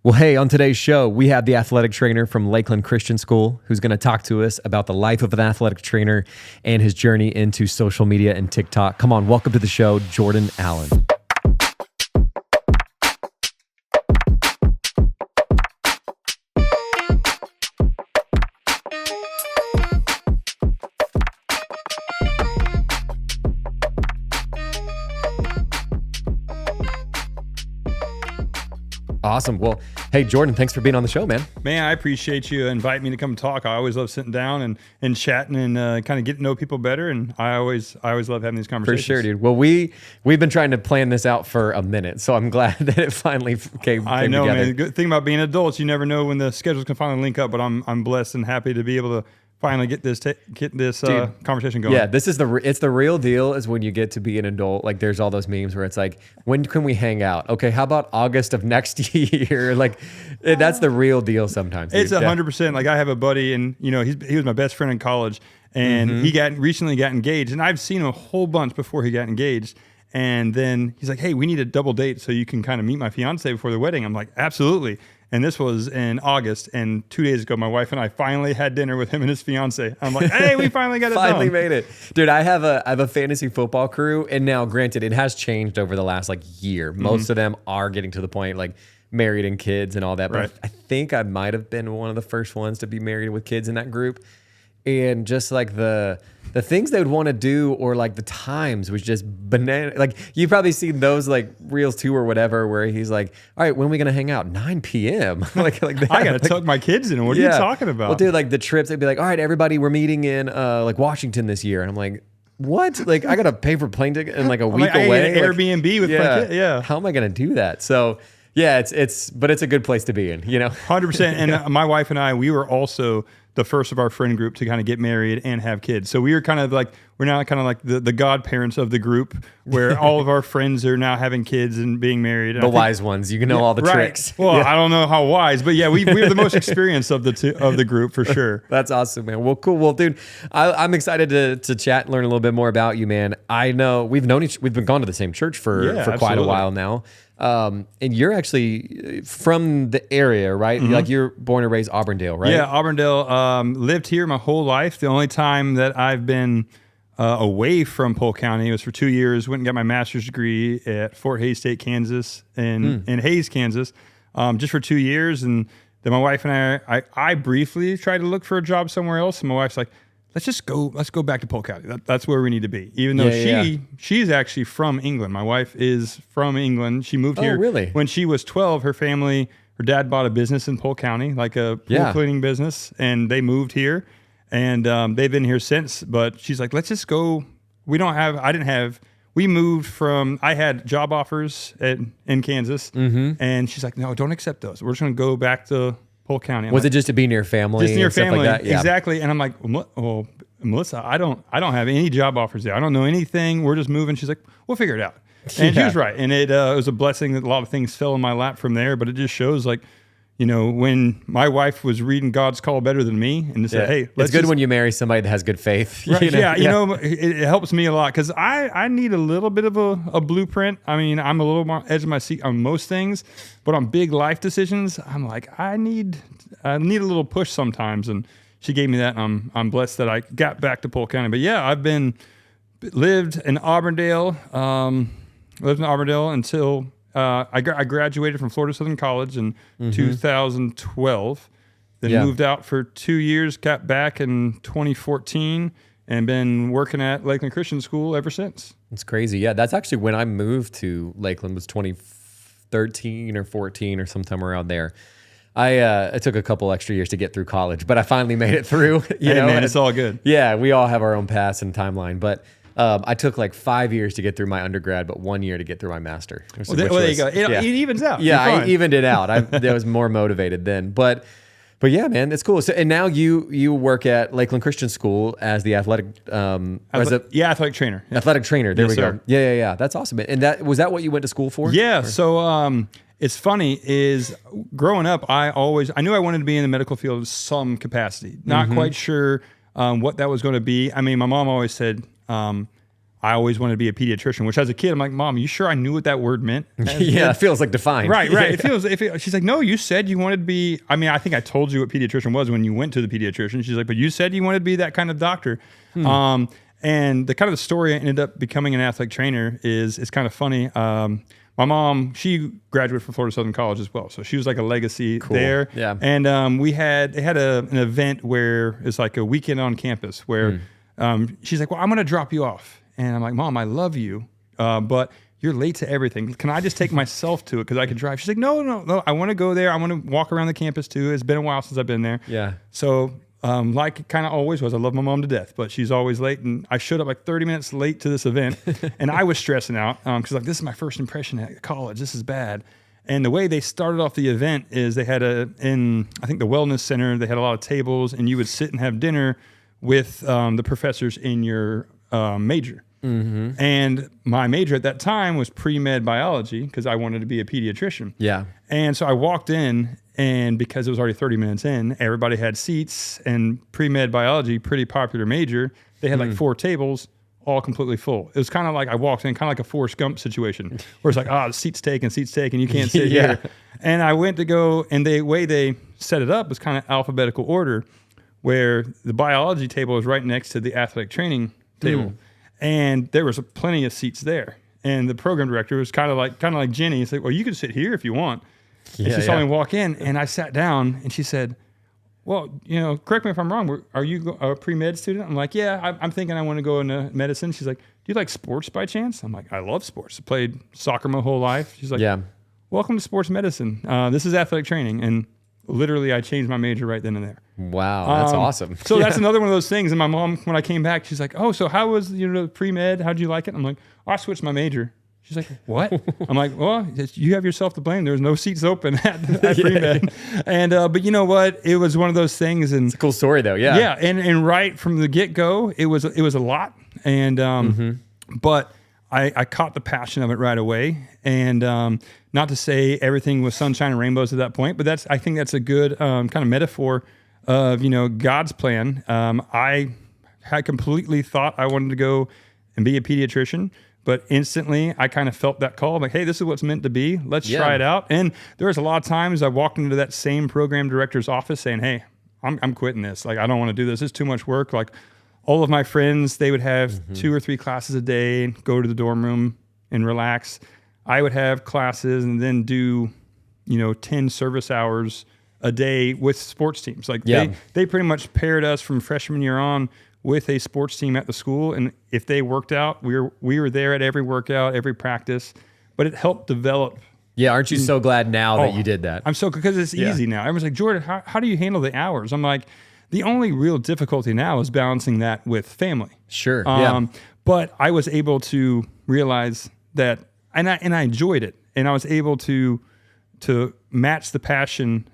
Well, hey, on today's show, we have the athletic trainer from Lakeland Christian School who's going to talk to us about the life of an athletic trainer and his journey into social media and TikTok. Come on, welcome to the show, Jordan Allen. Awesome. Well, hey, Jordan, thanks for being on the show, man. Man, I appreciate you inviting me to come talk. I always love sitting down and chatting and kind of getting to know people better. And I always love having these conversations. For sure, dude. Well, we've been trying to plan this out for a minute, so I'm glad that it finally came I know, together. man. The good thing about being adults, you never know when the schedules can finally link up. But I'm blessed and happy to be able to finally get this conversation going. Yeah, it's the real deal is when you get to be an adult. Like there's all those memes where it's like, when can we hang out? Okay, how about August of next year? Like that's the real deal sometimes. It's 100%. Like I have a buddy and he was my best friend in college and he recently got engaged and I've seen him a whole bunch before he got engaged. And then he's like, hey, we need a double date so you can kind of meet my fiance before the wedding. I'm like, absolutely. And this was in August, and 2 days ago, my wife and I finally had dinner with him and his fiance. I'm like, hey, we finally got it done. Finally made it. Dude, I have a fantasy football crew, and now, granted, it has changed over the last year. Most of them are getting to the point, married and kids and all that. But Right. I think I might have been one of the first ones to be married with kids in that group. And just the things they would want to do or the times was just banana. You've probably seen those reels too or whatever where he's like, all right, when are we going to hang out? 9 p.m. like that. I got to tuck my kids in. What are you talking about? Well, dude, the trips, they'd be like, all right, everybody, we're meeting in Washington this year. And I'm like, what? I got to pay for plane ticket and a week away. I get an Airbnb with my kid. Yeah. How am I going to do that? So yeah, but it's a good place to be in, 100%. And my wife and I, we were also the first of our friend group to kind of get married and have kids. So we were kind of we're now kind of the godparents of the group where all of our friends are now having kids and being married. And wise ones. You can know all the tricks. Well, I don't know how wise, but yeah, we're the most experienced of the group for sure. That's awesome, man. Well, cool. Well, dude, I'm excited to chat and learn a little bit more about you, man. I know we've been gone to the same church for quite a while now. And you're actually from the area, right? Mm-hmm. You're born and raised Auburndale, right? Yeah, Auburndale. Lived here my whole life. The only time that I've been away from Polk County was for 2 years. Went and got my master's degree at Fort Hays State, Kansas, in Hays, Kansas, just for 2 years. And then my wife and I briefly tried to look for a job somewhere else. And my wife's like, let's go back to Polk County. That's where we need to be. Even though she's actually from England. My wife is from England. She moved here really? When she was 12. Her dad bought a business in Polk County, a pool cleaning business, and they moved here. And they've been here since. But she's like, let's just go. We moved from, I had job offers in Kansas. And she's like, no, don't accept those. We're just going to go back to Polk County. Was it just to be near family? Just near family, like that? Yeah. Exactly. And I'm like, well, Melissa, I don't have any job offers there. I don't know anything. We're just moving. She's like, we'll figure it out. And she was right. And it was a blessing that a lot of things fell in my lap from there. But it just shows when my wife was reading God's call better than me and said, hey, it's good when you marry somebody that has good faith. Right, it helps me a lot because I need a little bit of a blueprint. I mean, I'm a little more edge of my seat on most things, but on big life decisions, I'm like, I need a little push sometimes. And she gave me that. And I'm blessed that I got back to Polk County. But yeah, I've lived in Auburndale until I graduated from Florida Southern College in 2012. Then moved out for 2 years, got back in 2014, and been working at Lakeland Christian School ever since. It's crazy. Yeah, that's actually when I moved to Lakeland was 2013 or 14 or sometime around there. It took a couple extra years to get through college, but I finally made it through. Man, it's all good. Yeah, we all have our own paths and timeline, but I took 5 years to get through my undergrad, but 1 year to get through my master. There you go. It evens out. Yeah, I evened it out. I was more motivated then. But yeah, man, it's cool. So, and now you work at Lakeland Christian School as the athletic athletic trainer. Yeah. Athletic trainer. There yes, we sir. Go. Yeah. That's awesome. And was that what you went to school for? Yeah. Or? So it's funny is growing up, I knew I wanted to be in the medical field in some capacity. Not quite sure what that was going to be. I mean, my mom always said, I always wanted to be a pediatrician, which as a kid, I'm like, Mom, you sure I knew what that word meant? Yeah, it feels like defined. Right. She's like, no, you said you wanted to be, I mean, I think I told you what pediatrician was when you went to the pediatrician. She's like, but you said you wanted to be that kind of doctor. And the kind of the story I ended up becoming an athletic trainer is it's kind of funny. My mom, she graduated from Florida Southern College as well. So she was like a legacy there. Yeah. And they had an event where it's like a weekend on campus where she's like, well, I'm going to drop you off. And I'm like, Mom, I love you, but you're late to everything. Can I just take myself to it because I could drive? She's like, no. I want to go there. I want to walk around the campus too. It's been a while since I've been there. Yeah. So like it kind of always was, I love my mom to death, but she's always late. And I showed up like 30 minutes late to this event and I was stressing out because like, this is my first impression at college. This is bad. And the way they started off the event is they had in I think the wellness center, they had a lot of tables and you would sit and have dinner with the professors in your major. Mm-hmm. And my major at that time was pre-med biology because I wanted to be a pediatrician. Yeah. And so I walked in, and because it was already 30 minutes in, everybody had seats, and pre-med biology, pretty popular major, they had like 4 tables, all completely full. It was kind of like I walked in, kind of like a Forrest Gump situation, where it's like, the seat's taken, you can't sit here. And I went to go, and the way they set it up was kind of alphabetical order, where the biology table was right next to the athletic training table. And there was plenty of seats there. And the program director was kind of like Jenny. He's like, well, you can sit here if you want. And she saw me walk in, and I sat down, and she said, well, correct me if I'm wrong. Are you a pre-med student? I'm like, yeah, I'm thinking I want to go into medicine. She's like, do you like sports by chance? I'm like, I love sports. I played soccer my whole life. She's like, welcome to sports medicine. This is athletic training. And literally, I changed my major right then and there. Wow, that's awesome. So that's another one of those things. And my mom, when I came back, she's like, oh, so how was pre-med? How'd you like it? I'm like, I switched my major. She's like, what? I'm like, well, you have yourself to blame. There was no seats open at pre-med. And but you know what? It was one of those things. And it's a cool story, though. Yeah. Yeah, and right from the get-go, it was a lot. And but I caught the passion of it right away. And not to say everything was sunshine and rainbows at that point, but I think that's a good kind of metaphor of God's plan. I had completely thought I wanted to go and be a pediatrician, but instantly I kind of felt that call, like, hey, this is what's meant to be. Let's try it out. And there was a lot of times I walked into that same program director's office saying, hey, I'm quitting this. Like, I don't want to do this. It's too much work. Like, all of my friends, they would have 2 or 3 classes a day, go to the dorm room and relax. I would have classes and then do, 10 service hours a day with sports teams. Like they pretty much paired us from freshman year on with a sports team at the school. And if they worked out, we were there at every workout, every practice, but it helped develop. Yeah. Aren't you so glad now that you did that? I'm so, because it's easy now. Everyone's like, Jordan, how do you handle the hours? I'm like, the only real difficulty now is balancing that with family. Sure. But I was able to realize that, and I enjoyed it, and I was able to match the passion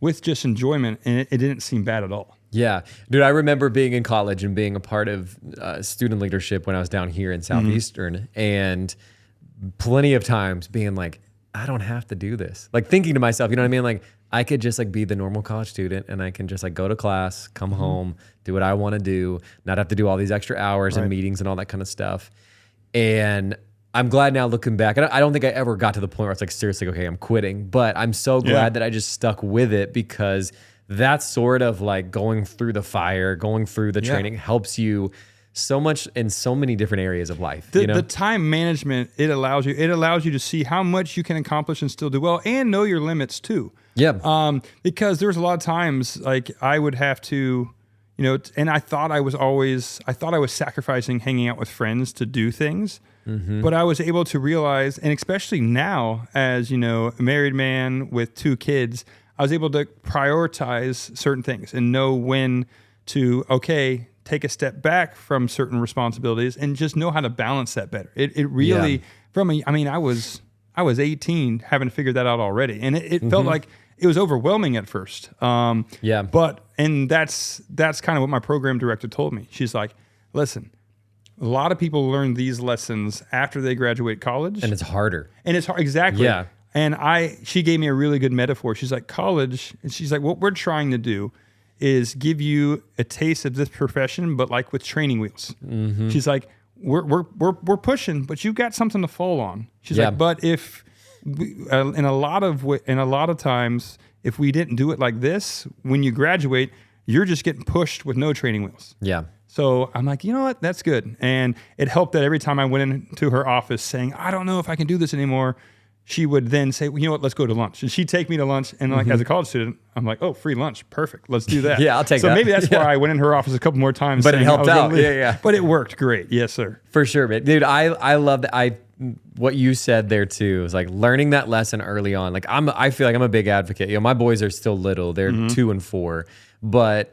with just enjoyment, and it didn't seem bad at all. Yeah. Dude, I remember being in college and being a part of student leadership when I was down here in Southeastern, and plenty of times being like, I don't have to do this. Like thinking to myself, you know what I mean? Like I could just like be the normal college student and I can just like go to class, come home, do what I want to do, not have to do all these extra hours and meetings and all that kind of stuff. And I'm glad now looking back. I don't think I ever got to the point where it's like, seriously, okay, I'm quitting. But I'm so glad that I just stuck with it, because that's sort of like going through the fire, going through the training helps you so much in so many different areas of life. The time management, it allows you to see how much you can accomplish and still do well, and know your limits too. Yeah. Because there's a lot of times like I would have to, and I thought I was sacrificing hanging out with friends to do things. But I was able to realize, and especially now as, a married man with 2 kids, I was able to prioritize certain things and know when to, take a step back from certain responsibilities and just know how to balance that better. It really, I was 18 having figured that out already. And it felt like it was overwhelming at first. And that's kind of what my program director told me. She's like, listen, a lot of people learn these lessons after they graduate college. And it's harder. And it's hard. Exactly. Yeah. And she gave me a really good metaphor. She's like, college, and she's like, what we're trying to do is give you a taste of this profession, but like with training wheels. She's like, we're pushing, but you've got something to fall on. She's Yeah. like, but if we, in a lot of times, if we didn't do it like this, when you graduate, you're just getting pushed with no training wheels. Yeah. So I'm like, you know what? That's good. And it helped that every time I went into her office saying, I don't know if I can do this anymore, she would then say, well, you know what? Let's go to lunch. And she'd take me to lunch. And like as a college student, I'm like, oh, free lunch. Perfect. Let's do that. Yeah, I'll take that. So maybe that's Yeah. why I went in her office a couple more times. But it saying helped I was out. gonna leave. Yeah. But it worked great. Yes, sir. For sure, man. Dude, I love that. What you said there too is like learning that lesson early on. Like I feel like I'm a big advocate. You know, my boys are still little. They're 2 and 4. But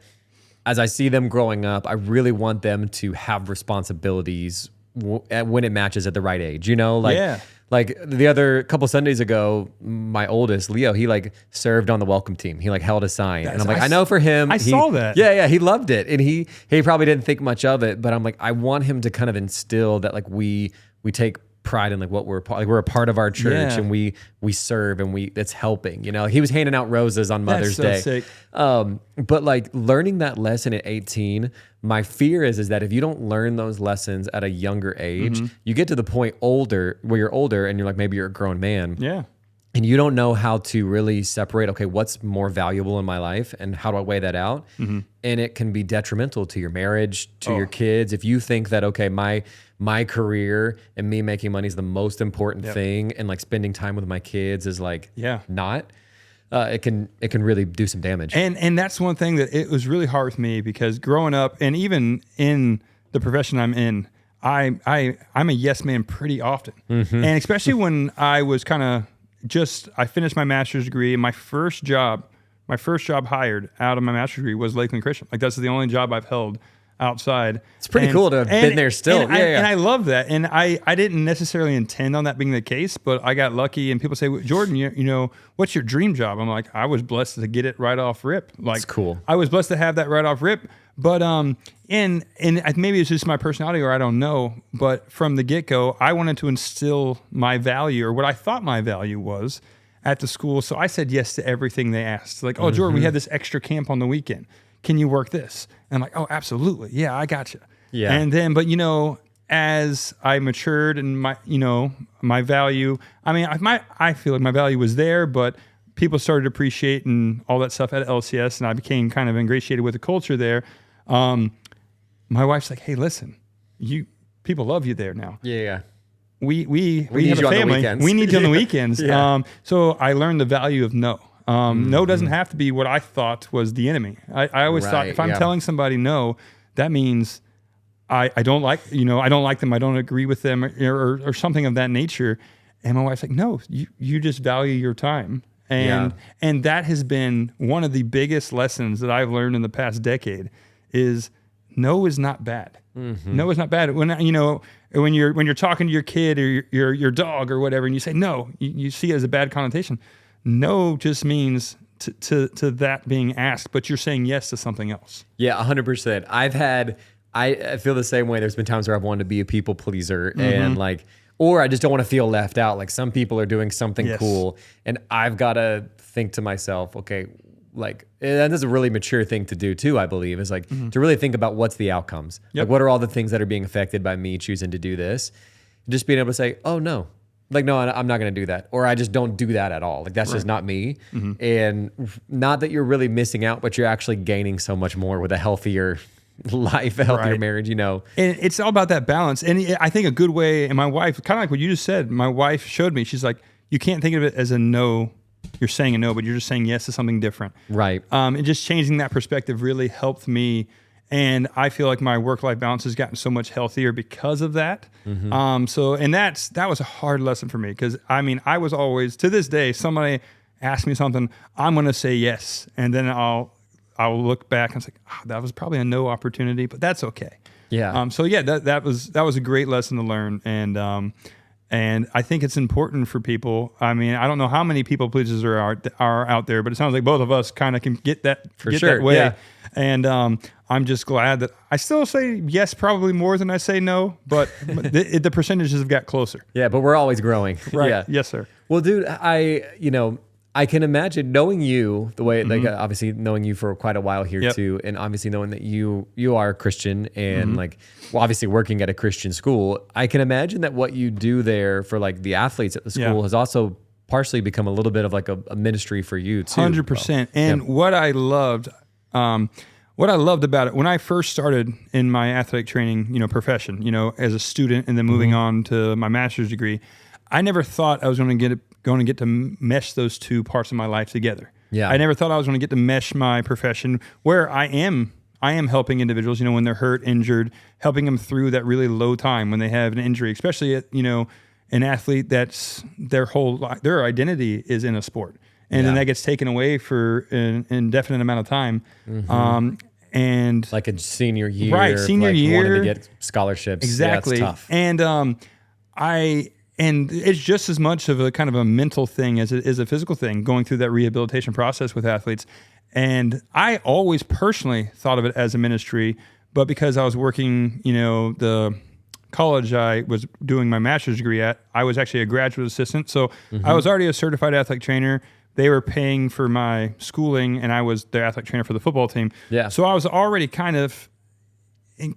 as I see them growing up, I really want them to have responsibilities when it matches at the right age. You know, like the other couple Sundays ago, my oldest Leo, he like served on the welcome team. He like held a sign, and I'm like, I know for him, I saw that. Yeah, he loved it, and he probably didn't think much of it, but I'm like, I want him to kind of instill that like we take pride in like what we're a part of our church, and we serve, and it's helping. You know, he was handing out roses on Mother's Day. Sick. But like learning that lesson at 18, my fear is that if you don't learn those lessons at a younger age, you get to the point where you're older and you're like, maybe you're a grown man. Yeah. And you don't know how to really separate, okay, what's more valuable in my life and how do I weigh that out? And it can be detrimental to your marriage, to your kids. If you think that, okay, my career and me making money is the most important thing, and like spending time with my kids is like not, it can really do some damage. And that's one thing that it was really hard with me, because growing up and even in the profession I'm in, I'm a yes man pretty often. And especially when I was kind of I finished my master's degree, and my first job hired out of my master's degree was Lakeland Christian. Like that's the only job I've held outside. It's pretty cool to have been there still. And I love that. And I didn't necessarily intend on that being the case, but I got lucky. And people say, Jordan, you know, what's your dream job? I'm like, I was blessed to get it right off rip. Like, that's cool. I was blessed to have that right off rip. But and maybe it's just my personality, or I don't know. But from the get-go, I wanted to instill my value, or what I thought my value was, at the school. So I said yes to everything they asked. Like, oh, Jordan, we have this extra camp on the weekend. Can you work this? And I'm like, oh, absolutely. Yeah, I got you. Yeah. And then, but you know, as I matured and my value, I mean, I feel like my value was there, but people started appreciating all that stuff at LCS, and I became kind of ingratiated with the culture there. My wife's like, hey, listen, people love you there now. Yeah. We need have you a on the family. weekends. We need you on the weekends. Yeah. So I learned the value of no. No doesn't have to be what I thought was the enemy. I always thought if I'm telling somebody no, that means I don't like them. I don't agree with them, or something of that nature. And my wife's like, no, you just value your time. And that has been one of the biggest lessons that I've learned in the past decade is no is not bad. No is not bad. When you're talking to your kid or your dog or whatever, and you say no, you see it as a bad connotation. No just means to that being asked, but you're saying yes to something else. Yeah, 100%. I feel the same way. There's been times where I've wanted to be a people pleaser and like, or I just don't want to feel left out. Like some people are doing something cool, and I've got to think to myself, okay, like, and that's a really mature thing to do too, I believe, is like to really think about what's the outcomes. Like, what are all the things that are being affected by me choosing to do this? Just being able to say, oh no, like, no, I'm not going to do that. Or I just don't do that at all. Like, that's just not me. And not that you're really missing out, but you're actually gaining so much more with a healthier life, a healthier marriage, you know. And it's all about that balance. And I think a good way, and my wife, kind of like what you just said, my wife showed me, she's like, you can't think of it as a no. You're saying a no, but you're just saying yes to something different. Right. And just changing that perspective really helped me. And I feel like my work-life balance has gotten so much healthier because of that. And that was a hard lesson for me, because I mean, I was always, to this day, somebody asks me something, I'm going to say yes, and then I'll look back and it's like, that was probably a no opportunity, but that's okay. Yeah. That was a great lesson to learn, and I think it's important for people. I mean, I don't know how many people pleasers are out there, but it sounds like both of us kind of can get that that way. Yeah. And I'm just glad that I still say yes, probably more than I say no, but the percentages have got closer. Yeah, but we're always growing. Right. Yeah. Yes, sir. Well, dude, I can imagine knowing you the way, like obviously knowing you for quite a while here too, and obviously knowing that you are a Christian and like, well, obviously working at a Christian school. I can imagine that what you do there for like the athletes at the school has also partially become a little bit of like a ministry for you too. 100%. And what I loved about it when I first started in my athletic training, profession, as a student and then moving on to my master's degree, I never thought I was going to get to mesh those two parts of my life together. Yeah. I never thought I was going to get to mesh my profession where I am helping individuals, when they're hurt, injured, helping them through that really low time when they have an injury, especially at, an athlete that's their identity is in a sport. And then that gets taken away for an indefinite amount of time. And like a senior year, right? Senior year, wanting to get scholarships, exactly. Yeah, it's tough. And it's just as much of a kind of a mental thing as it is a physical thing, going through that rehabilitation process with athletes. And I always personally thought of it as a ministry, but because I was working, the college I was doing my master's degree at, I was actually a graduate assistant. So I was already a certified athletic trainer. They were paying for my schooling, and I was their athletic trainer for the football team. Yeah. So I was already kind of in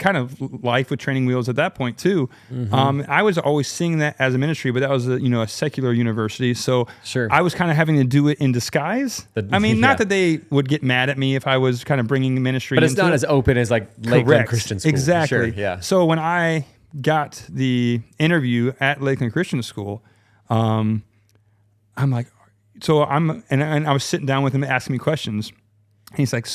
life with training wheels at that point too. I was always seeing that as a ministry, but that was a secular university. So I was kind of having to do it in disguise. Not that they would get mad at me if I was kind of bringing ministry, but it's not as open as like Lakeland Christian School. Exactly. Sure, yeah. So when I got the interview at Lakeland Christian School, I'm like, and I was sitting down with him asking me questions. And he's like,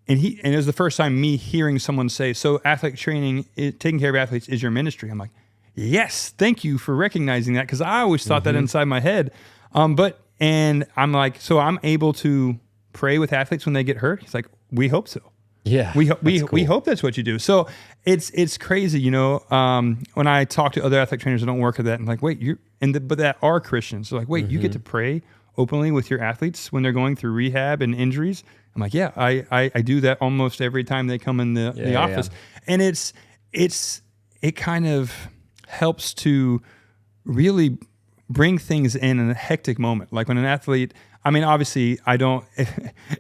and it was the first time me hearing someone say, so athletic training, taking care of athletes is your ministry. I'm like, yes, thank you for recognizing that. Cause I always thought that inside my head. And I'm like, so I'm able to pray with athletes when they get hurt. He's like, we hope so. Yeah. We hope that's what you do. So it's crazy, when I talk to other athletic trainers that don't work at that, and like, wait, but that are Christians. So like, wait, you get to pray openly with your athletes when they're going through rehab and injuries. I'm like, yeah, I do that almost every time they come in the office. And it kind of helps to really bring things in a hectic moment. Like when an athlete, obviously I don't,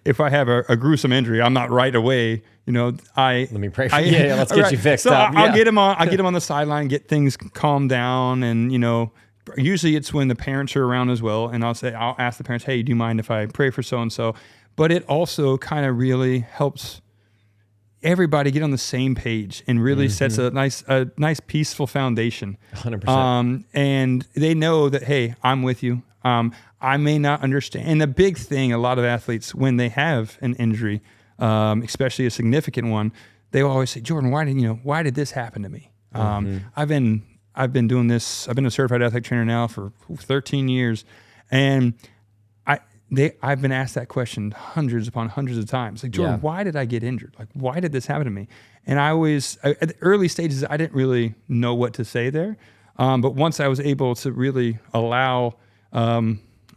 if I have a gruesome injury, I'm not right away, let me pray for you. Let's get you fixed up. I'll get him on the sideline, get things calmed down. And, usually it's when the parents are around as well. And I'll ask the parents, hey, do you mind if I pray for so-and-so? But it also kind of really helps everybody get on the same page and really sets a nice peaceful foundation. 100%. And they know that, hey, I'm with you. I may not understand. And the big thing, a lot of athletes, when they have an injury, especially a significant one, they always say, Jordan, why did this happen to me? I've been doing this. I've been a certified athletic trainer now for 13 years. And I've been asked that question hundreds upon hundreds of times. Like, Jordan, why did I get injured? Like, why did this happen to me? And at the early stages, I didn't really know what to say there. But once I was able to really allow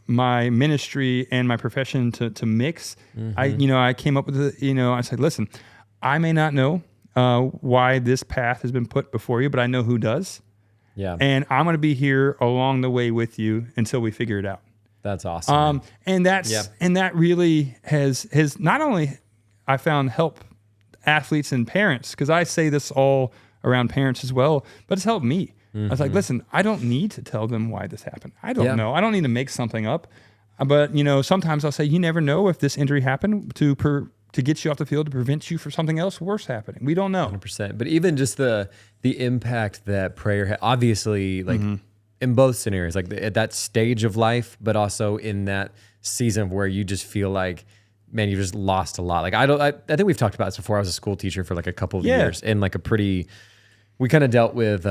my ministry and my profession to mix, I came up with I said, listen, I may not know why this path has been put before you, but I know who does. Yeah. And I'm going to be here along the way with you until we figure it out. That's awesome. And that really has not only I found help athletes and parents, because I say this all around parents as well, but it's helped me. I was like, listen, I don't need to tell them why this happened. I don't know. I don't need to make something up. But sometimes I'll say, you never know if this injury happened to get you off the field to prevent you from something else worse happening. We don't know. 100%. But even just the impact that prayer obviously like. In both scenarios, like at that stage of life, but also in that season where you just feel like, man, you just lost a lot. Like I think we've talked about this before. I was a school teacher for like a couple of years, and like we kind of dealt with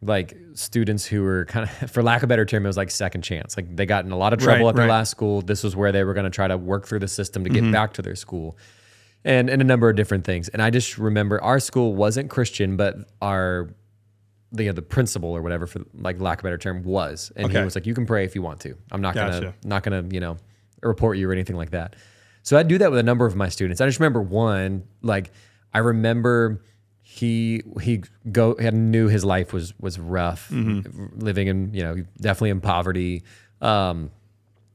like students who were kind of, for lack of a better term, it was like second chance. Like they got in a lot of trouble at their last school. This was where they were going to try to work through the system to get back to their school, and a number of different things. And I just remember our school wasn't Christian, but the principal or whatever, for like lack of a better term, was. And he was like, you can pray if you want to. I'm not gonna report you or anything like that. So I'd do that with a number of my students. I just remember one, like I remember he knew his life was rough, living in, definitely in poverty.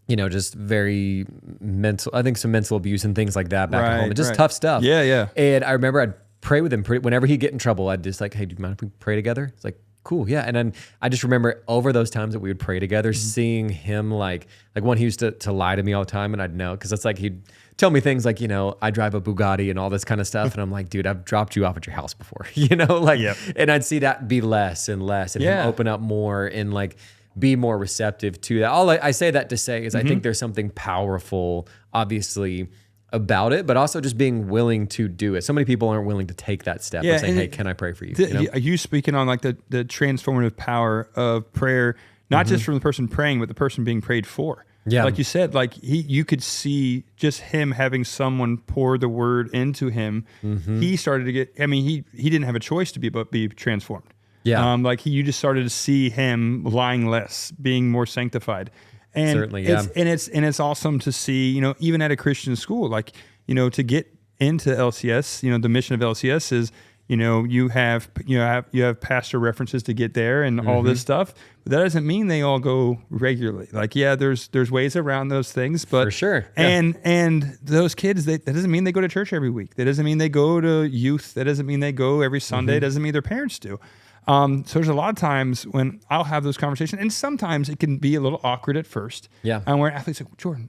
just very mental, I think some mental abuse and things like that back at home. And just tough stuff. Yeah, yeah. And I remember I'd pray with him whenever he'd get in trouble. I'd just like, hey, do you mind if we pray together? It's like, cool, yeah. And then I just remember over those times that we would pray together, seeing him like one, he used to lie to me all the time, and I'd know, because it's like he'd tell me things like, I drive a Bugatti and all this kind of stuff. And I'm like, dude, I've dropped you off at your house before, and I'd see that be less and less, and him open up more and like be more receptive to that. I say that to say is I think there's something powerful, obviously, about it, but also just being willing to do it. So many people aren't willing to take that step and say, hey, can I pray for you? Are you speaking on like the transformative power of prayer, not just from the person praying, but the person being prayed for? Yeah. Like you said, like you could see just him having someone pour the word into him. He started to get, he didn't have a choice to be transformed. Yeah. You just started to see him lying less, being more sanctified. And certainly, it's awesome to see, even at a Christian school, to get into LCS, the mission of LCS is, you have pastor references to get there and all this stuff, but that doesn't mean they all go regularly. There's ways around those things, but for sure. Yeah. And those kids, that doesn't mean they go to church every week. That doesn't mean they go to youth. That doesn't mean they go every Sunday. It doesn't mean their parents do. So there's a lot of times when I'll have those conversations, and sometimes it can be a little awkward at first. Yeah. And where athletes say, Jordan,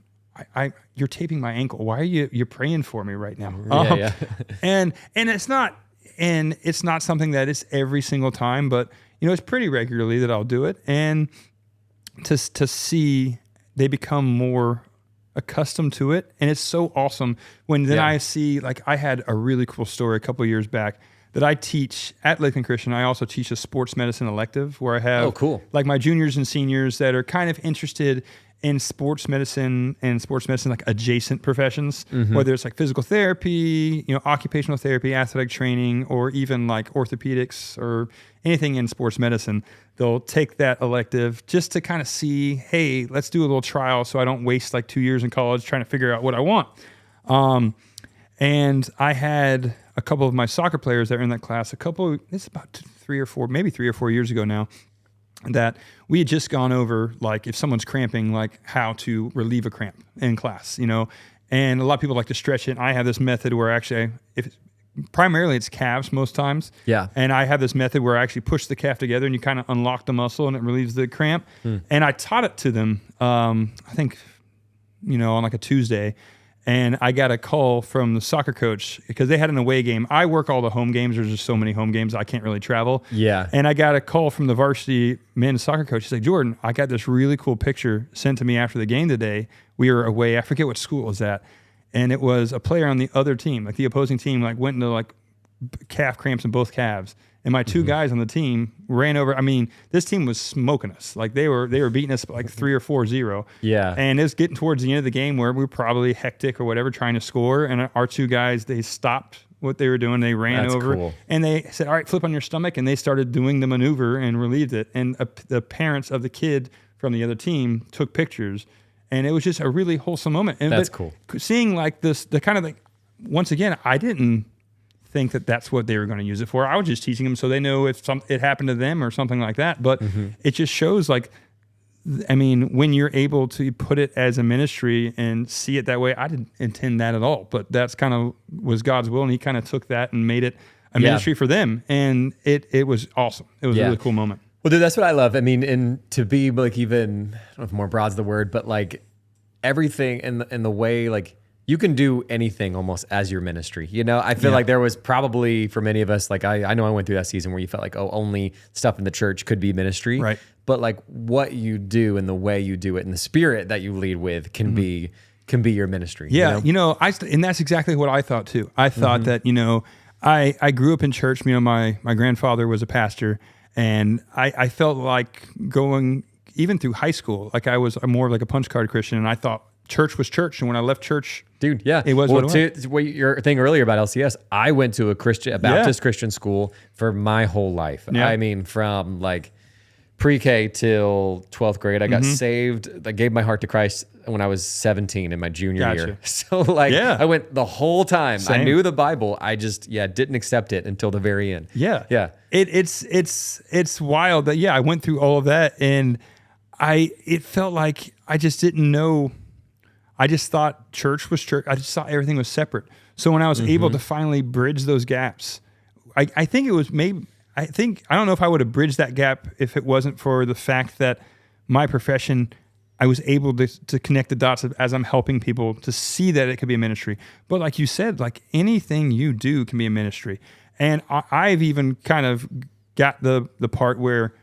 you're taping my ankle. Why are you're praying for me right now? Yeah. And it's not something that is every single time, but it's pretty regularly that I'll do it. And to see they become more accustomed to it. And it's so awesome when then I see, I had a really cool story a couple of years back that I teach at Lakeland Christian. I also teach a sports medicine elective where I have my juniors and seniors that are kind of interested in sports medicine and adjacent professions, whether it's physical therapy, occupational therapy, athletic training, or even orthopedics or anything in sports medicine. They'll take that elective just to kind of see, hey, let's do a little trial so I don't waste 2 years in college trying to figure out what I want. And I had a couple of my soccer players that were in that class, it's about 3 or 4 years ago now, that we had just gone over, if someone's cramping, how to relieve a cramp in class, and a lot of people like to stretch it. I have this method where actually, primarily it's calves most times. Yeah. And I have this method where I actually push the calf together and you kind of unlock the muscle and it relieves the cramp. And I taught it to them, I think, on a Tuesday. And I got a call from the soccer coach because they had an away game. I work all the home games. There's just so many home games. I can't really travel. Yeah. And I got a call from the varsity men's soccer coach. He said, Jordan, I got this really cool picture sent to me after the game today. We were away. I forget what school it was at. And it was a player on the other team, the opposing team, went into calf cramps in both calves. And my two guys on the team ran over. This team was smoking us. They were beating us 3 or 4-0. Yeah. And it was getting towards the end of the game where we were probably hectic or whatever trying to score. And our two guys, they stopped what they were doing. They ran over. Cool. And they said, all right, flip on your stomach. And they started doing the maneuver and relieved it. And the parents of the kid from the other team took pictures. And it was just a really wholesome moment. And that's cool. Seeing the kind of once again, I didn't think that that's what they were going to use it for. I was just teaching them so they know if it happened to them or something like that. But it just shows when you're able to put it as a ministry and see it that way, I didn't intend that at all, but that's kind of was God's will. And he kind of took that and made it a ministry for them. And it was awesome. It was a really cool moment. Well, dude, that's what I love. And to be even, I don't know if more broad's the word, but everything in the way, you can do anything almost as your ministry. I feel like there was probably for many of us, I know I went through that season where you felt only stuff in the church could be ministry. Right. But what you do and the way you do it and the spirit that you lead with can be your ministry. Yeah. And that's exactly what I thought too. I thought that, I grew up in church. My grandfather was a pastor, and I felt like going even through high school, I was more of a punch card Christian, and I thought church was church. And when I left church, dude, yeah, it was what your thing earlier about LCS. I went to a Baptist Christian school for my whole life. Yeah. From pre-K till 12th grade, I got saved. I gave my heart to Christ when I was 17 in my junior year. So I went the whole time. Same. I knew the Bible. I just didn't accept it until the very end. Yeah. Yeah. It's wild that I went through all of that, and it felt like I just didn't know. I just thought church was church. I just thought everything was separate. So when I was able to finally bridge those gaps, I think it was maybe, I don't know if I would have bridged that gap if it wasn't for the fact that my profession, I was able to connect the dots as I'm helping people to see that it could be a ministry. But like you said, like anything you do can be a ministry. And I've even kind of got the part where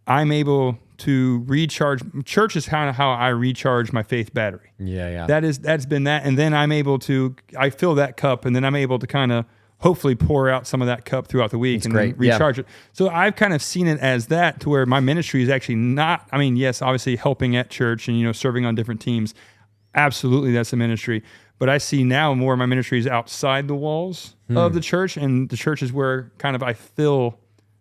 I'm able to recharge. Church is kind of how I recharge my faith battery. Yeah. That's been that. And then I fill that cup, and then I'm able to kind of hopefully pour out some of that cup throughout the week and then recharge it. So I've kind of seen it as that, to where my ministry is actually not, I mean, yes, obviously helping at church and, serving on different teams. Absolutely, that's a ministry. But I see now more of my ministry is outside the walls of the church, and the church is where kind of I fill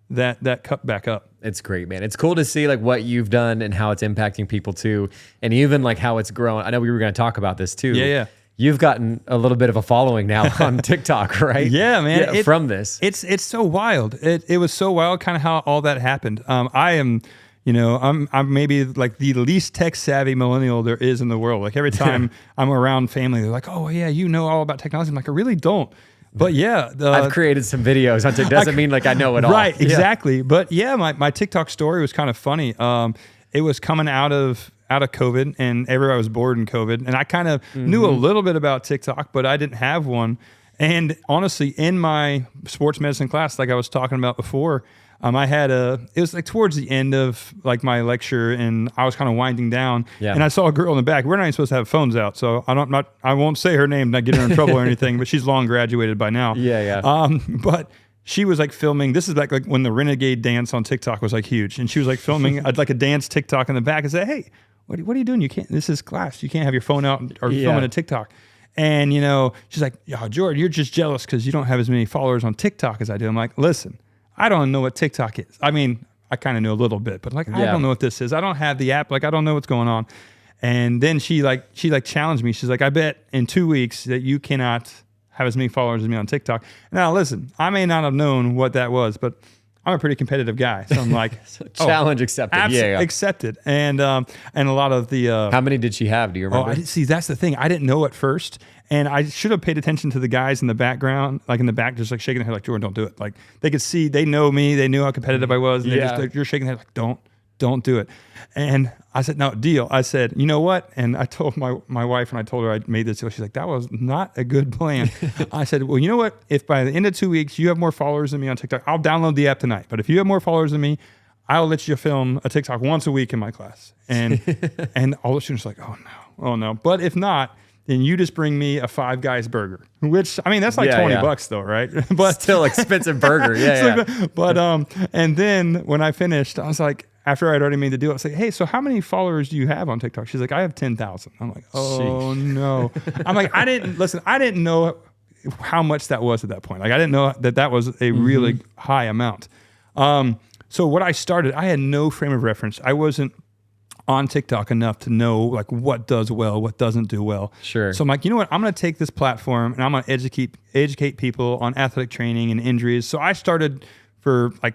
that cup back up. It's great, man. It's cool to see like what you've done and how it's impacting people too, and even like how it's grown. I know we were going to talk about this too. Yeah. You've gotten a little bit of a following now on TikTok, right? Yeah, man. Yeah, from this. It's so wild. It was so wild kind of how all that happened. I am, I'm maybe like the least tech savvy millennial there is in the world. Like every time I'm around family, they're like, "Oh yeah, you know all about technology." I'm like, "I really don't." But yeah, I've created some videos on TikTok. Doesn't mean like I know it all. Right, exactly. Yeah. But yeah, my TikTok story was kind of funny. It was coming out of COVID, and everybody was bored in COVID, and I kind of knew a little bit about TikTok, but I didn't have one. And honestly, in my sports medicine class, like I was talking about before, I had it was like towards the end of like my lecture, and I was kind of winding down, and I saw a girl in the back. We're not even supposed to have phones out, so I won't say her name, not get her in trouble or anything, but she's long graduated by now. But she was like filming. This is like when the Renegade dance on TikTok was like huge, and she was like filming like a dance TikTok in the back and said, "Hey, what are you doing? You can't. This is class. You can't have your phone out or filming a TikTok." And she's like, "Yo, Jordan, you're just jealous because you don't have as many followers on TikTok as I do." I'm like, "Listen, I don't know what TikTok is. I mean, I kind of knew a little bit, but like, I don't know what this is. I don't have the app. Like, I don't know what's going on." And then she challenged me. She's like, "I bet in 2 weeks that you cannot have as many followers as me on TikTok." Now, listen, I may not have known what that was, but I'm a pretty competitive guy. So I'm like, challenge accepted. Accepted. And a lot of the, how many did she have? Do you remember? See, that's the thing. I didn't know at first. And I should have paid attention to the guys in the background, like in the back, just like shaking their head like, "Jordan, don't do it." Like they could see, they know me. They knew how competitive I was. And they just like, you're shaking their head like, don't do it. And I said, "No, deal." I said, "You know what?" And I told my wife, and I told her I made this deal. She's like, "That was not a good plan." I said, "Well, you know what? If by the end of 2 weeks you have more followers than me on TikTok, I'll download the app tonight. But if you have more followers than me, I'll let you film a TikTok once a week in my class." And all the students were like, "Oh no." But if not, then you just bring me a Five Guys burger, which, I mean, that's like $20 though, right? But still expensive burger. But, and then when I finished, I was like, after I'd already made the deal, I was like, "Hey, so how many followers do you have on TikTok?" She's like, "I have 10,000. I'm like, "Oh no." I'm like, I didn't know how much that was at that point. Like, I didn't know that was a really high amount. So what I started, I had no frame of reference. I wasn't on TikTok enough to know like what does well, what doesn't do well. Sure. So I'm like, you know what? I'm going to take this platform and I'm going to educate people on athletic training and injuries. So I started for like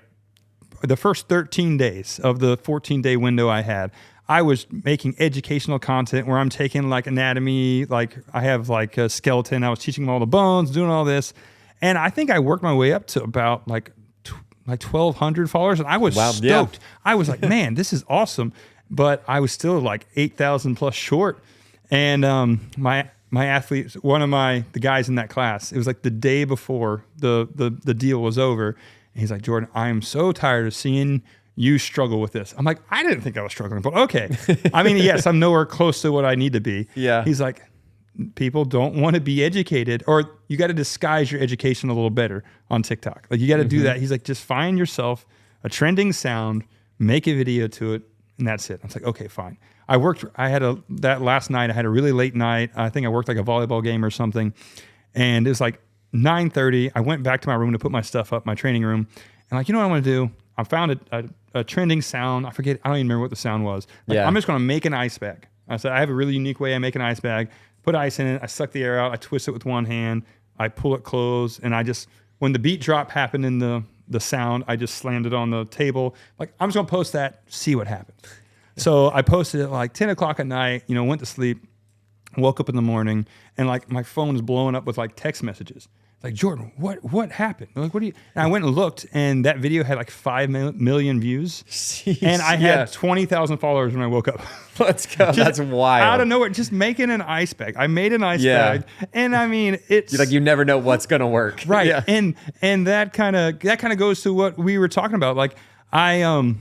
the first 13 days of the 14-day window I had. I was making educational content where I'm taking like anatomy, like I have like a skeleton. I was teaching them all the bones, doing all this. And I think I worked my way up to about like 1,200 followers. And I was stoked. Yeah. I was like, "Man, this is awesome." But I was still like 8,000 plus short. And my athlete, one of the guys in that class, it was like the day before the deal was over. And he's like, "Jordan, I am so tired of seeing you struggle with this." I'm like, I didn't think I was struggling, but okay. I mean, yes, I'm nowhere close to what I need to be. Yeah. He's like, "People don't want to be educated, or you got to disguise your education a little better on TikTok. Like you got to do that." He's like, "Just find yourself a trending sound, make a video to it, and that's it." I was like, "Okay, fine." That last night, I had a really late night. I think I worked like a volleyball game or something. And it was like 9:30. I went back to my room to put my stuff up, my training room. And like, you know what I'm going to do? I found a trending sound. I don't even remember what the sound was. Like, I'm just going to make an ice bag. I said, I have a really unique way I make an ice bag. Put ice in it. I suck the air out. I twist it with one hand. I pull it closed. And when the beat drop happened in the sound, I just slammed it on the table. Like, I'm just going to post that, see what happens. So I posted it like 10 o'clock at night, went to sleep, woke up in the morning, and like my phone is blowing up with like text messages. Like, Jordan, what happened? Like, what do you? And I went and looked, and that video had like 5 million views. Jeez, and I had 20,000 followers when I woke up. Let's go. That's wild. Out of nowhere, just making an ice bag. I made an ice bag, and I mean, it's You're like, you never know what's gonna work, right? Yeah. And that kind of goes to what we were talking about. Like, I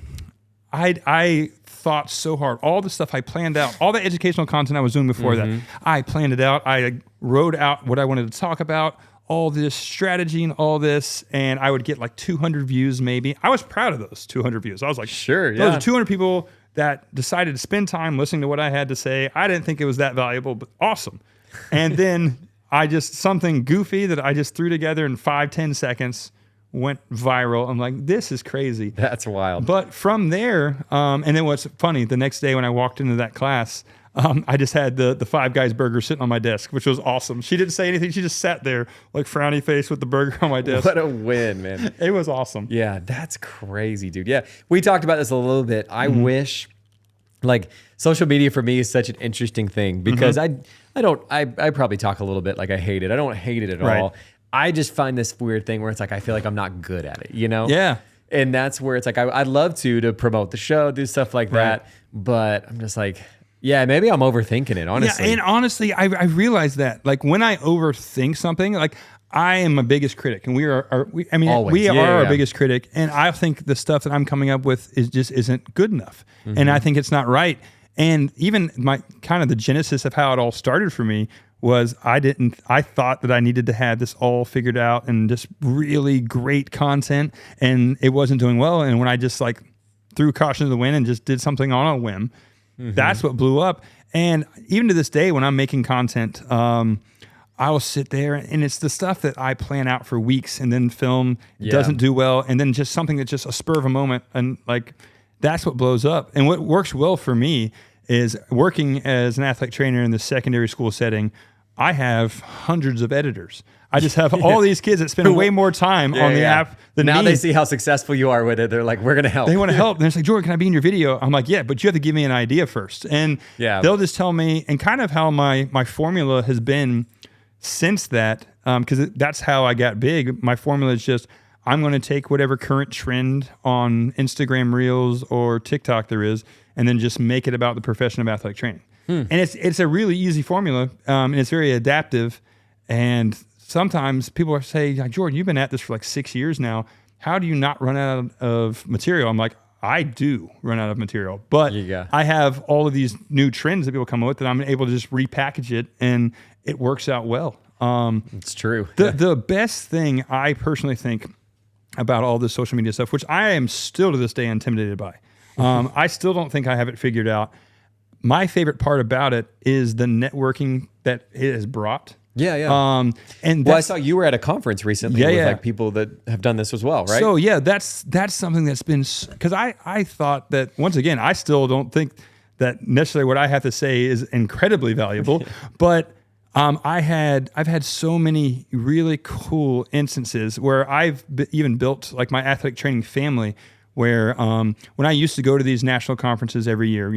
thought so hard. All the stuff I planned out, all the educational content I was doing before that, I planned it out. I wrote out what I wanted to talk about, all this strategy and all this, and I would get like 200 views maybe. I was proud of those 200 views. I was like, sure, yeah. Those are 200 people that decided to spend time listening to what I had to say. I didn't think it was that valuable, but awesome. And then something goofy that I just threw together in 5-10 seconds went viral. I'm like, this is crazy. That's wild. But from there, and then what's funny, the next day when I walked into that class, I just had the Five Guys burger sitting on my desk, which was awesome. She didn't say anything. She just sat there like frowny face with the burger on my desk. What a win, man. It was awesome. Yeah, that's crazy, dude. Yeah, we talked about this a little bit. I wish, like, social media for me is such an interesting thing because I probably talk a little bit like I hate it. I don't hate it at all. I just find this weird thing where it's like I feel like I'm not good at it, Yeah. And that's where it's like I'd love to promote the show, do stuff like that, but I'm just like, yeah, maybe I'm overthinking it, honestly. Yeah, and honestly, I realized that. Like, when I overthink something, like, I am my biggest critic, and we are our biggest critic, and I think the stuff that I'm coming up with isn't good enough, and I think it's not right. And even the genesis of how it all started for me was I thought that I needed to have this all figured out and just really great content, and it wasn't doing well. And when I just like threw caution to the wind and just did something on a whim, that's what blew up. And even to this day, when I'm making content, I will sit there, and it's the stuff that I plan out for weeks and then film doesn't do well, and then just something that's just a spur of a moment, and like that's what blows up. And what works well for me is working as an athletic trainer in the secondary school setting. I have hundreds of editors. I just have all these kids that spend way more time on the app than now me. They see how successful you are with it. They're like, we're going to help. They want to help. And they're like, Jordan, can I be in your video? I'm like, yeah, but you have to give me an idea first. And they'll just tell me, and kind of how my formula has been since that, because that's how I got big. My formula is just, I'm going to take whatever current trend on Instagram Reels or TikTok there is, and then just make it about the profession of athletic training. And it's a really easy formula, and it's very adaptive. And sometimes people say, Jordan, you've been at this for like 6 years now. How do you not run out of material? I'm like, I do run out of material, but I have all of these new trends that people come up with that I'm able to just repackage it, and it works out well. It's true. The best thing I personally think about all this social media stuff, which I am still to this day intimidated by, I still don't think I have it figured out. My favorite part about it is the networking that it has brought. Yeah. And I saw you were at a conference recently with like people that have done this as well, right? So that's something that's been, because I thought that, once again, I still don't think that necessarily what I have to say is incredibly valuable, but I've had so many really cool instances where I've even built like my athletic training family, where when I used to go to these national conferences every year,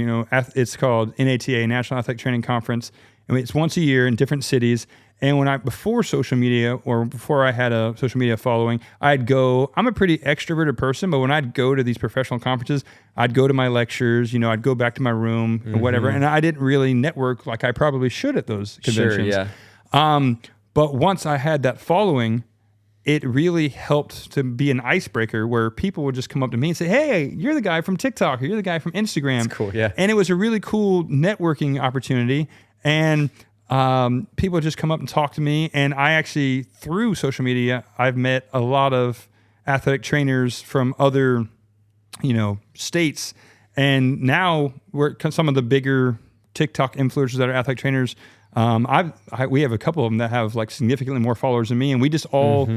it's called NATA, National Athletic Training Conference. I mean, it's once a year in different cities. And before social media, or before I had a social media following, I'd go, I'm a pretty extroverted person, but when I'd go to these professional conferences, I'd go to my lectures, I'd go back to my room or whatever. And I didn't really network like I probably should at those conventions. Sure, yeah. But once I had that following, it really helped to be an icebreaker where people would just come up to me and say, hey, you're the guy from TikTok, or you're the guy from Instagram. That's cool, yeah. And it was a really cool networking opportunity. And people just come up and talk to me. And I actually, through social media, I've met a lot of athletic trainers from other, states. And now we're some of the bigger TikTok influencers that are athletic trainers. We have a couple of them that have like significantly more followers than me. And we just all,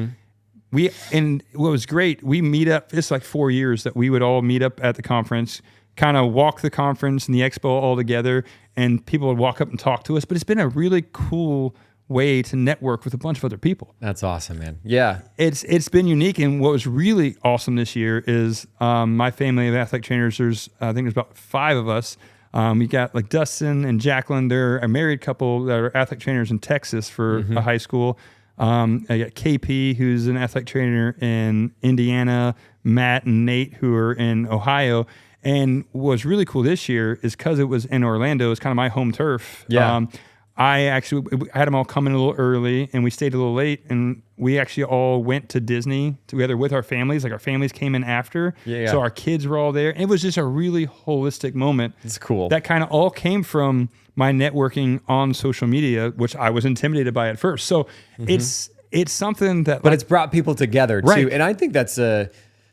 and what was great, we meet up, it's like 4 years that we would all meet up at the conference, kind of walk the conference and the expo all together, and people would walk up and talk to us. But it's been a really cool way to network with a bunch of other people. That's awesome, man. Yeah. It's been unique. And what was really awesome this year is my family of athletic trainers, I think there's about 5 of us. We got like Dustin and Jacqueline. They're a married couple that are athletic trainers in Texas for a high school. I got KP, who's an athletic trainer in Indiana, Matt and Nate, who are in Ohio. And what's really cool this year is because it was in Orlando, it's kind of my home turf. Yeah. I had them all come in a little early, and we stayed a little late, and we actually all went to Disney together with our families. Like, our families came in after, so our kids were all there. And it was just a really holistic moment. It's cool. That kind of all came from my networking on social media, which I was intimidated by at first. So it's something that, but it's brought people together too, Right. and I think that's a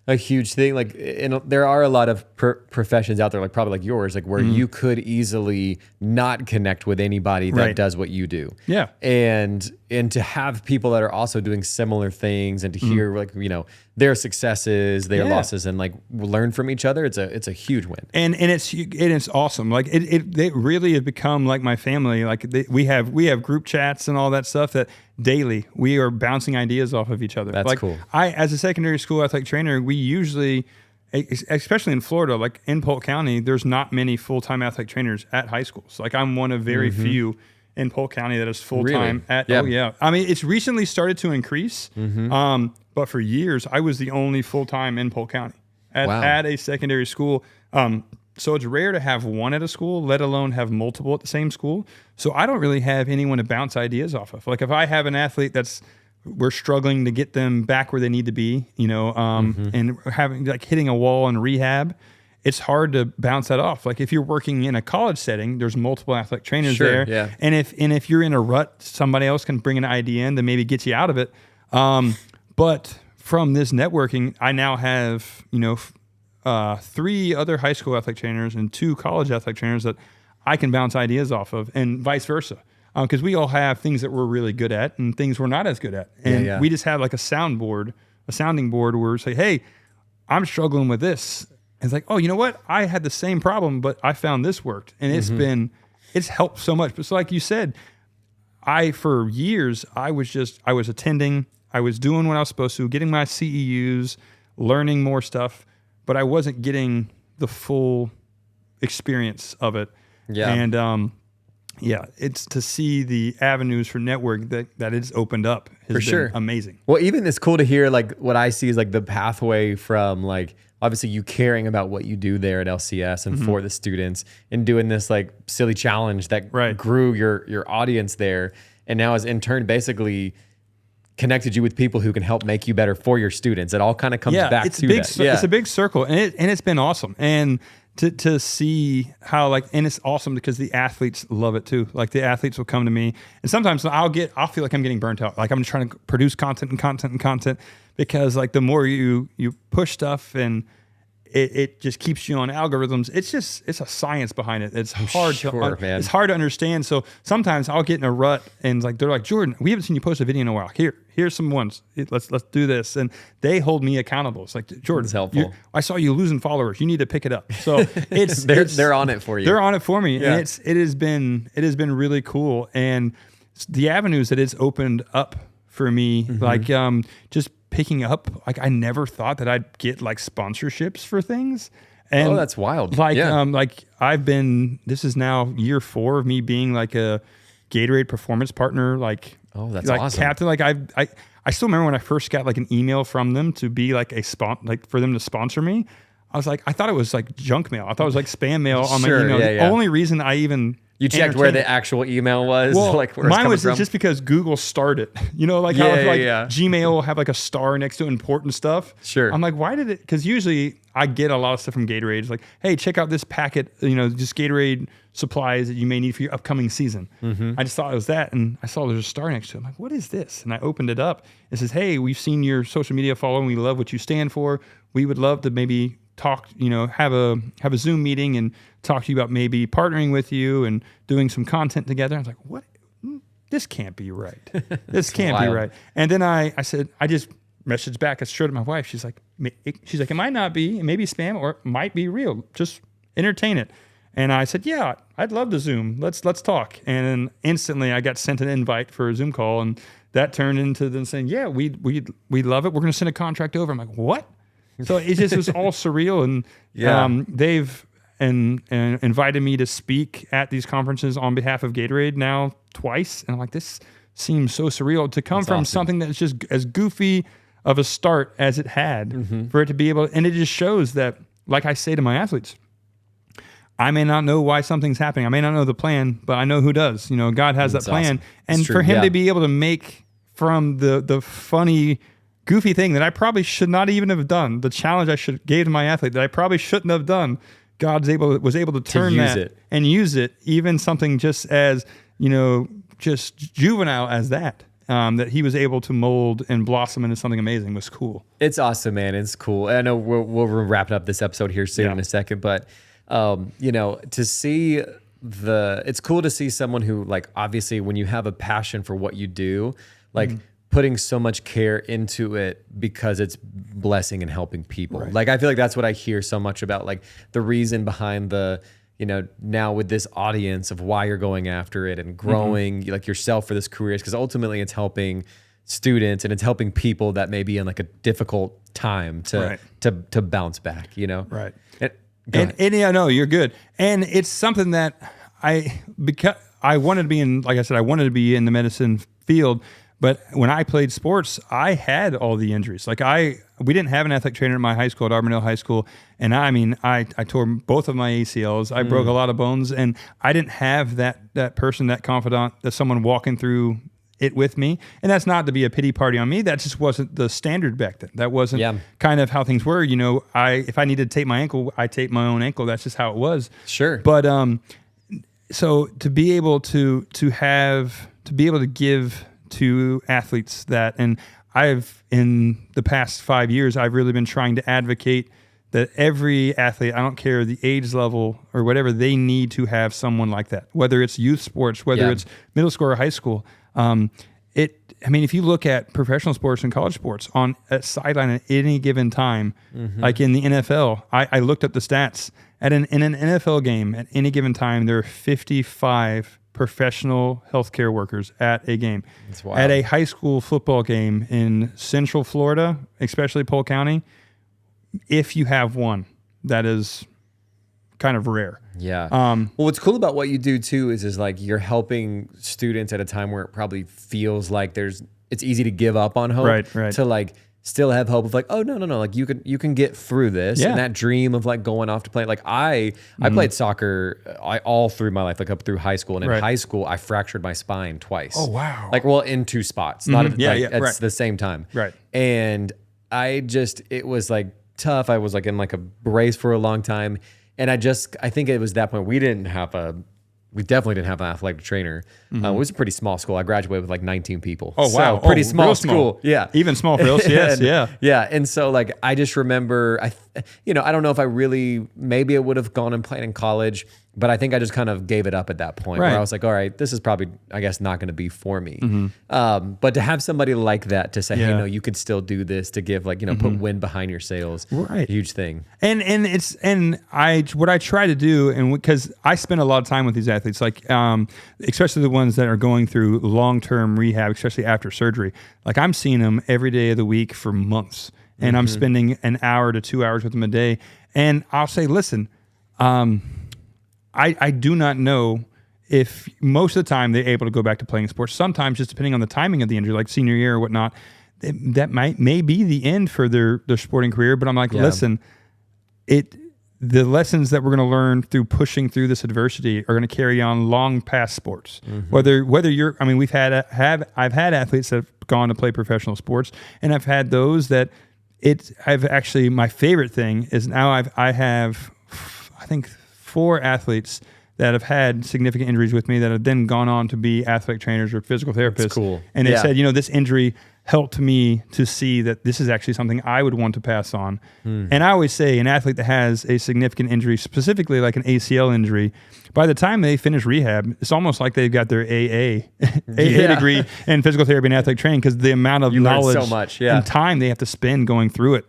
huge thing. Like, there are a lot of professions out there, like probably like yours, like where you could easily not connect with anybody that Right. does what you do. Yeah. And to have people that are also doing similar things, and to hear like, you know, their successes, their losses, and like learn from each other, it's a huge win. And it's awesome. Like, they really have become like my family. Like, we have group chats and all that stuff that daily we are bouncing ideas off of each other. That's like, cool. As a secondary school athletic trainer, we usually, especially in Florida, like in Polk County, there's not many full-time athletic trainers at high schools. Like, I'm one of very few in Polk County that is full-time Really? at. Yeah. Oh yeah. I mean, it's recently started to increase. But for years I was the only full-time in Polk County at a secondary school. So it's rare to have one at a school, let alone have multiple at the same school. So I don't really have anyone to bounce ideas off of. Like, if I have an athlete we're struggling to get them back where they need to be, you know, and having like hitting a wall in rehab, it's hard to bounce that off. Like, if you're working in a college setting, there's multiple athletic trainers there. Yeah. And if you're in a rut, somebody else can bring an idea in to maybe get you out of it. But from this networking, I now have, you know, 3 other high school athletic trainers and 2 college athletic trainers that I can bounce ideas off of, and vice versa. Because we all have things that we're really good at and things we're not as good at. And we just have like a sounding board where we say, hey, I'm struggling with this. And it's like, oh, you know what? I had the same problem, but I found this worked. And it's helped so much. But so, like you said, for years, I was attending, I was doing what I was supposed to, getting my CEUs, learning more stuff, but I wasn't getting the full experience of it. Yeah. And it's to see the avenues for network that it's opened up has been amazing. Well, even it's cool to hear, like, what I see is like the pathway from, like, obviously you caring about what you do there at LCS and for the students, and doing this like silly challenge that grew your audience there, and now has in turn basically connected you with people who can help make you better for your students. It all kind of comes back to that. It's a big circle, and it's been awesome. And to see how, like, and it's awesome because the athletes love it too. Like, the athletes will come to me, and sometimes I'll feel like I'm getting burnt out. Like, I'm trying to produce content because, like, the more you push stuff and it just keeps you on algorithms. It's a science behind it. It's hard it's hard to understand. So sometimes I'll get in a rut, and they're like, Jordan, we haven't seen you post a video in a while. Here's some ones. Let's do this. And they hold me accountable. It's like, Jordan, it's helpful. I saw you losing followers. You need to pick it up. So they're on it for you. They're on it for me. Yeah. And it has been really cool. And the avenues that it's opened up for me, like just picking up, like, I never thought that I'd get like sponsorships for things. And that's wild. Like, this is now year 4 of me being like a Gatorade performance partner. Like, that's awesome. Captain. Like, I still remember when I first got like an email from them to be like for them to sponsor me. I was like, I thought it was like junk mail. I thought it was like spam mail on my email. The only reason I even you checked where the actual email was. Well, like, where mine was from? just because Google started. You know, like how Gmail will have like a star next to important stuff. Sure. I'm like, why did it? Because usually I get a lot of stuff from Gatorade. It's like, hey, check out this packet. You know, just Gatorade supplies that you may need for your upcoming season. I just thought it was that, and I saw there's a star next to it. I'm like, what is this? And I opened it up. It says, hey, we've seen your social media following. We love what you stand for. We would love to maybe talk, you know, have a Zoom meeting and talk to you about maybe partnering with you and doing some content together. I was like, what? This can't be right. This can't be right. And then I said, I just messaged back. I showed it to my wife. She's like, it might not be, it may be spam, or it might be real. Just entertain it. And I said, yeah, I'd love to Zoom. Let's talk. And then instantly I got sent an invite for a Zoom call, and that turned into them saying, yeah, we love it. We're going to send a contract over. I'm like, what? So it just was all surreal. And they've invited me to speak at these conferences on behalf of Gatorade now twice. And I'm like, this seems so surreal to come from something that's just as goofy of a start as it had, for it to be able, and it just shows that, like I say to my athletes, I may not know why something's happening. I may not know the plan, but I know who does. God has that plan. Awesome. And for him to be able to make from the funny, goofy thing that I probably should not even have done, the challenge I should gave to my athlete that I probably shouldn't have done, God was able to turn that and use it, even something just as, just juvenile as that. That he was able to mold and blossom into something amazing was cool. It's awesome, man. It's cool. I know we'll wrap up this episode here soon in a second, but to see it's cool to see someone who, like, obviously when you have a passion for what you do, like putting so much care into it because it's blessing and helping people. Right. Like, I feel like that's what I hear so much about, like the reason behind the, now with this audience of why you're going after it and growing like yourself for this career is because ultimately it's helping students and it's helping people that may be in like a difficult time to bounce back, Right. And yeah, no, you're good. And it's something that because I wanted to be in, like I said, I wanted to be in the medicine field, but when I played sports, I had all the injuries. Like we didn't have an athletic trainer at my high school, at Arbondale High School. And I tore both of my ACLs. I broke a lot of bones, and I didn't have that person, that confidant, that someone walking through it with me. And that's not to be a pity party on me. That just wasn't the standard back then. That wasn't kind of how things were. If I needed to tape my ankle, I taped my own ankle. That's just how it was. Sure. But so to be able to give to athletes that, and in the past 5 years, I've really been trying to advocate that every athlete, I don't care the age level or whatever, they need to have someone like that, whether it's youth sports, whether it's middle school or high school. If you look at professional sports and college sports on a sideline at any given time, like in the NFL, I looked up the stats. In an NFL game at any given time, there are 55 professional healthcare workers at a game. That's wild. At a high school football game in Central Florida, especially Polk County, if you have one, that is kind of rare. Yeah. Well, what's cool about what you do too is like you're helping students at a time where it probably feels like it's easy to give up on hope. Right. To like still have hope of like, oh no, like you can get through this. And that dream of like going off to play. Like I played soccer all through my life, like up through high school. And in high school, I fractured my spine twice. Oh wow. Like, well, in two spots, not at the same time. Right. And it was like tough. I was like in like a brace for a long time. And I think it was that point we definitely didn't have an athletic trainer. It was a pretty small school. I graduated with like 19 people. Oh, wow. So pretty small school. Yeah. Even small for us. Yes. Yeah. And so like, I just remember, I don't know if maybe I would have gone and played in college, but I think I just kind of gave it up at that point where I was like, all right, this is probably, I guess, not going to be for me. But to have somebody like that to say, hey, no, you could still do this, to give like, put wind behind your sails. Right. Huge thing. What I try to do, and because I spend a lot of time with these athletes, like, especially the ones that are going through long-term rehab, especially after surgery, like I'm seeing them every day of the week for months, and I'm spending an hour to 2 hours with them a day. And I'll say, listen, I do not know if most of the time they're able to go back to playing sports. Sometimes, just depending on the timing of the injury, like senior year or whatnot, that may be the end for their sporting career. But I'm like, listen, the lessons that we're going to learn through pushing through this adversity are going to carry on long past sports. Whether you're, I've had athletes that have gone to play professional sports, and I've had those that my favorite thing is now I have, I think, 4 athletes that have had significant injuries with me that have then gone on to be athletic trainers or physical therapists. That's cool. And they said, this injury helped me to see that this is actually something I would want to pass on. And I always say an athlete that has a significant injury, specifically like an ACL injury, by the time they finish rehab, it's almost like they've got their AA degree in physical therapy and athletic training, because the amount of knowledge so much, and time they have to spend going through it.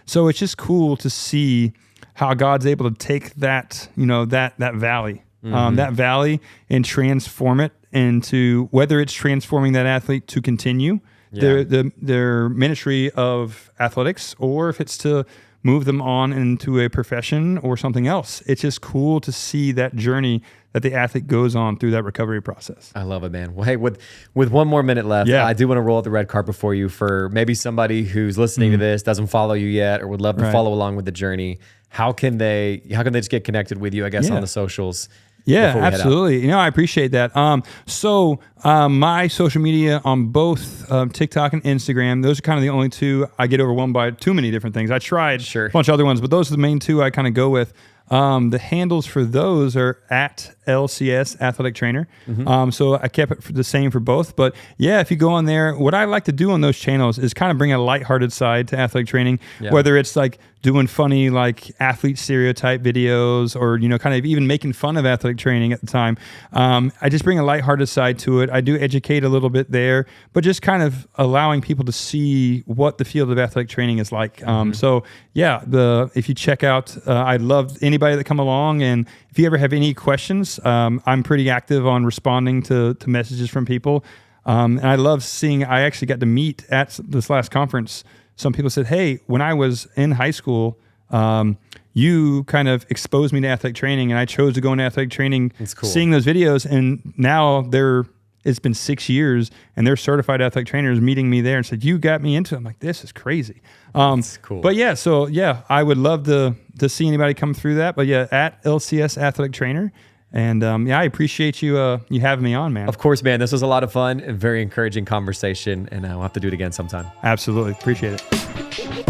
So it's just cool to see how God's able to take that, that valley, that valley and transform it into, whether it's transforming that athlete to continue their ministry of athletics, or if it's to move them on into a profession or something else. It's just cool to see that journey that the athlete goes on through that recovery process. I love it, man. Well, hey, with 1 more minute left, I do want to roll out the red carpet for you for maybe somebody who's listening to this, doesn't follow you yet, or would love to follow along with the journey. How can they just get connected with you, I guess, on the socials? Yeah, absolutely. I appreciate that. So my social media on both TikTok and Instagram, those are kind of the only two. I get overwhelmed by too many different things. I tried a bunch of other ones, but those are the main two I kind of go with. The handles for those are at LCS Athletic Trainer. So I kept it the same for both. But yeah, if you go on there, what I like to do on those channels is kind of bring a lighthearted side to athletic training, whether it's like doing funny like athlete stereotype videos, or kind of even making fun of athletic training at the time. I just bring a lighthearted side to it. I do educate a little bit there, but just kind of allowing people to see what the field of athletic training is like. So yeah, if you check out, I'd love anybody that come along, and if you ever have any questions, I'm pretty active on responding to messages from people. And I love seeing, I actually got to meet at this last conference. Some people said, hey, when I was in high school, you kind of exposed me to athletic training, and I chose to go into athletic training, seeing those videos. And now it's been 6 years, and they're certified athletic trainers meeting me there and said, you got me into it. I'm like, this is crazy. That's cool. But yeah, so yeah, I would love to see anybody come through that. But yeah, at LCS Athletic Trainer. And I appreciate you having me on, man. Of course, man. This was a lot of fun and very encouraging conversation, and we'll have to do it again sometime. Absolutely. Appreciate it.